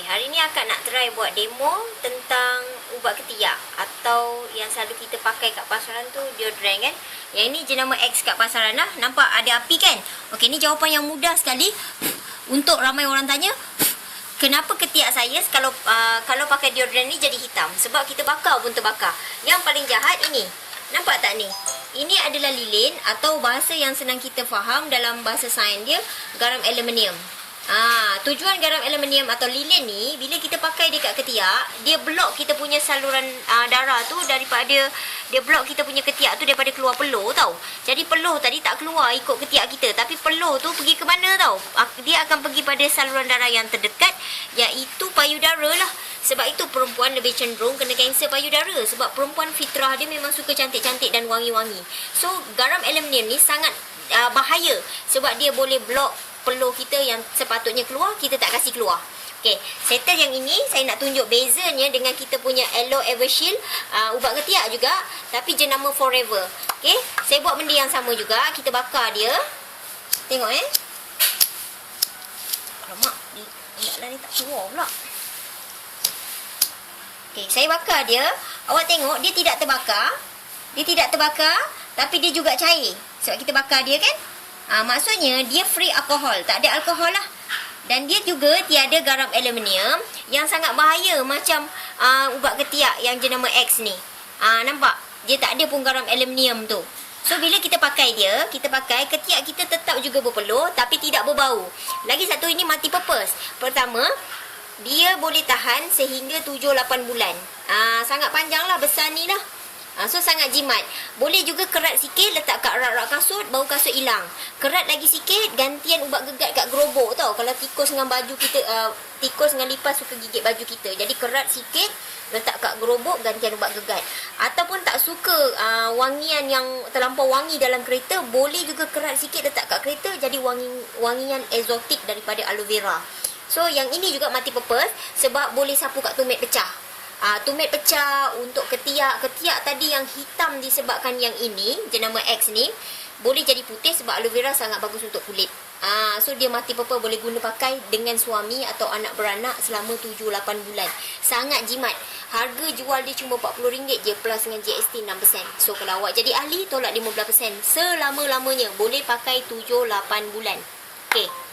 hari ni akak nak try buat demo tentang ubat ketiak atau yang selalu kita pakai kat pasaran tu deodorant kan. Yang ini jenama X kat pasaran lah. Nampak ada api kan? Okey, ni jawapan yang mudah sekali untuk ramai orang tanya. Kenapa ketiak saya kalau pakai deodorant ni jadi hitam? Sebab kita bakar pun terbakar. Yang paling jahat ini. Nampak tak ni? Ini adalah lilin atau bahasa yang senang kita faham dalam bahasa sains dia garam aluminium. Tujuan garam aluminium atau lilin ni bila kita pakai dekat ketiak, dia blok kita punya saluran darah tu daripada dia blok kita punya ketiak tu daripada keluar peluh tau. Jadi peluh tadi tak keluar ikut ketiak kita, tapi peluh tu pergi ke mana tau? Dia akan pergi pada saluran darah yang terdekat, iaitu payudara lah. Sebab itu perempuan lebih cenderung kena kanser payudara, sebab perempuan fitrah dia memang suka cantik-cantik dan wangi-wangi. So garam aluminium ni sangat bahaya sebab dia boleh blok peluh kita yang sepatutnya keluar, kita tak kasih keluar. Okey, settle yang ini saya nak tunjuk bezanya dengan kita punya Aloe Evershield, ubat ketiak juga, tapi jenama Forever. Okey, saya buat benda yang sama juga, kita bakar dia. Tengok Alamak, ni tak keluar pula. Okey, saya bakar dia. Awak tengok dia tidak terbakar. Dia tidak terbakar, tapi dia juga cair. Sebab kita bakar dia kan? Maksudnya dia free alkohol, tak ada alkohol lah. Dan dia juga tiada garam aluminium yang sangat bahaya macam ubat ketiak yang jenama X ni. Nampak? Dia tak ada pun garam aluminium tu. So bila kita pakai dia, ketiak kita tetap juga berpeluh tapi tidak berbau. Lagi satu, ini multi purpose. Pertama, dia boleh tahan sehingga 7-8 bulan. Sangat panjang lah, besar ni lah. So sangat jimat. Boleh juga kerat sikit, letak kat rak-rak kasut, bau kasut hilang. Kerat lagi sikit, gantian ubat gegat kat gerobok tau. Kalau tikus dengan baju kita, tikus dengan lipas suka gigit baju kita. Jadi kerat sikit, letak kat gerobok, gantian ubat gegat. Ataupun tak suka wangian yang terlampau wangi dalam kereta, boleh juga kerat sikit letak kat kereta, jadi wangian eksotik daripada aloe vera. So yang ini juga multi purpose sebab boleh sapu kat tumit pecah. Tumit pecah untuk ketiak tadi yang hitam disebabkan yang ini jenama X ni boleh jadi putih sebab aloe vera sangat bagus untuk kulit. So dia multi purpose, boleh guna pakai dengan suami atau anak beranak selama 7-8 bulan. Sangat jimat. Harga jual dia cuma RM40 je plus dengan GST 6%. So kalau awak jadi ahli, tolak 15% selama-lamanya. Boleh pakai 7-8 bulan. Okey.